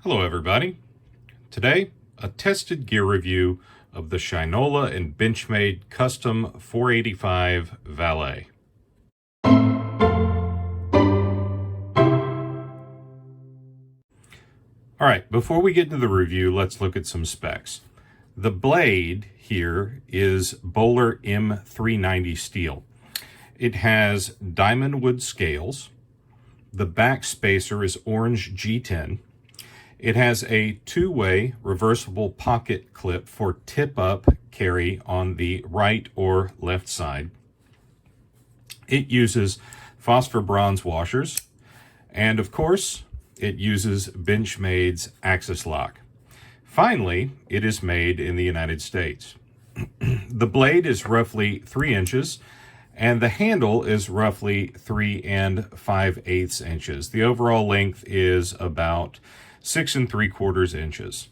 Hello everybody. Today, a tested gear review of the Shinola Benchmade Custom 485 Valet. Alright, before we get into the review, let's look at some specs. The blade here is Bowler M390 steel. It has diamond wood scales. The back spacer is orange G10. It has a two-way reversible pocket clip for tip-up carry on the right or left side. It uses phosphor bronze washers, and of course, it uses Benchmade's Axis lock. Finally, it is made in the United States. The blade is roughly 3 inches, and the handle is roughly 3 5/8 inches. The overall length is about 6 3/4 inches.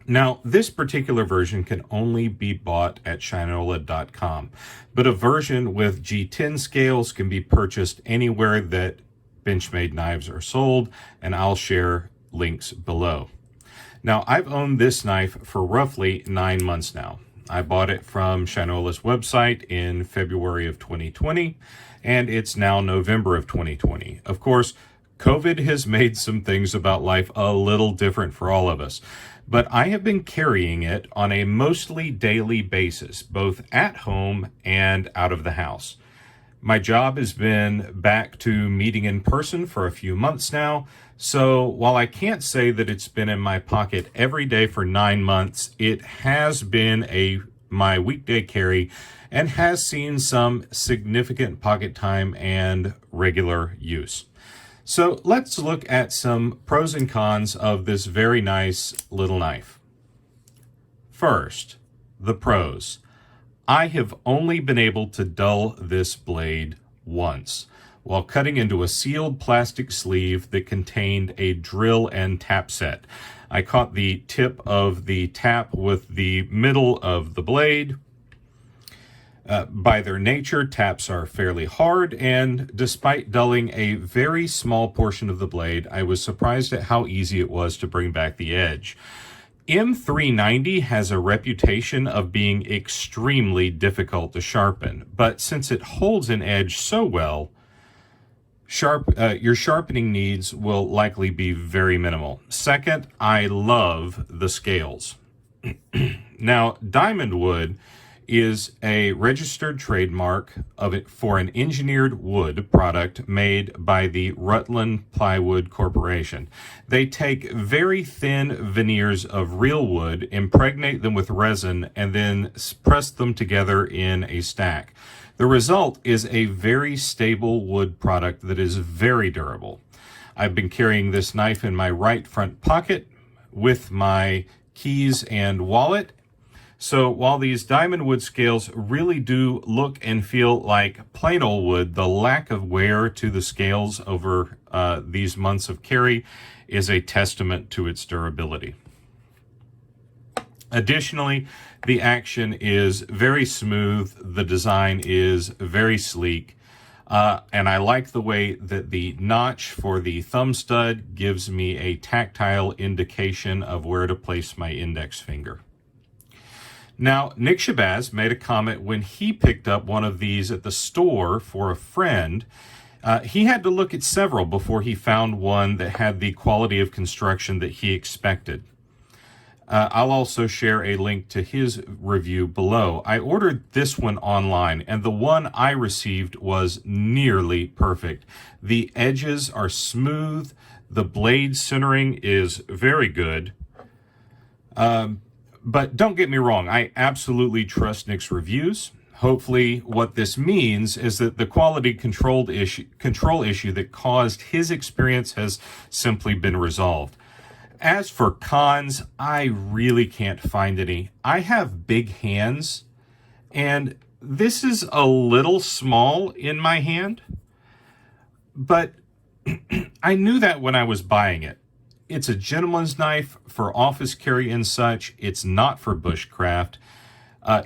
Now, this particular version can only be bought at Shinola.com, but a version with G10 scales can be purchased anywhere that Benchmade knives are sold, and I'll share links below. Now, I've owned this knife for roughly 9 months now. I bought it from Shinola's website in February of 2020, and it's now November of 2020. Of course, COVID has made some things about life a little different for all of us, but I have been carrying it on a mostly daily basis, both at home and out of the house. My job has been back to meeting in person for a few months now, so while I can't say that it's been in my pocket every day for 9 months, it has been my weekday carry and has seen some significant pocket time and regular use. So let's look at some pros and cons of this very nice little knife. First, the pros. I have only been able to dull this blade once while cutting into a sealed plastic sleeve that contained a drill and tap set. I caught the tip of the tap with the middle of the blade. By their nature, taps are fairly hard, and despite dulling a very small portion of the blade, I was surprised at how easy it was to bring back the edge. M390 has a reputation of being extremely difficult to sharpen, but since it holds an edge so well, your sharpening needs will likely be very minimal. Second, I love the scales. Now, diamond wood is a registered trademark of it for an engineered wood product made by the Rutland Plywood Corporation. They take very thin veneers of real wood, impregnate them with resin, and then press them together in a stack. The result is a very stable wood product that is very durable. I've been carrying this knife in my right front pocket with my keys and wallet. So while these diamond wood scales really do look and feel like plain old wood, the lack of wear to the scales over these months of carry is a testament to its durability. Additionally, the action is very smooth, the design is very sleek, and I like the way that the notch for the thumb stud gives me a tactile indication of where to place my index finger. Now, Nick Shabazz made a comment when he picked up one of these at the store for a friend. He had to look at several before he found one that had the quality of construction that he expected. I'll also share a link to his review below. I ordered this one online, and the one I received was nearly perfect. The edges are smooth. The blade centering is very good. But don't get me wrong, I absolutely trust Nick's reviews. Hopefully what this means is that the quality control issue that caused his experience has simply been resolved. As for cons, I really can't find any. I have big hands, and this is a little small in my hand, but I knew that when I was buying it. It's a gentleman's knife for office carry and such. It's not for bushcraft.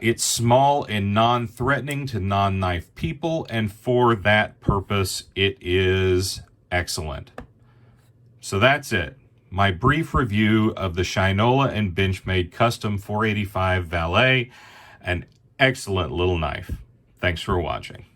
It's small and non-threatening to non-knife people, and for that purpose, it is excellent. So that's it. My brief review of the Shinola and Benchmade Custom 485 Valet, an excellent little knife. Thanks for watching.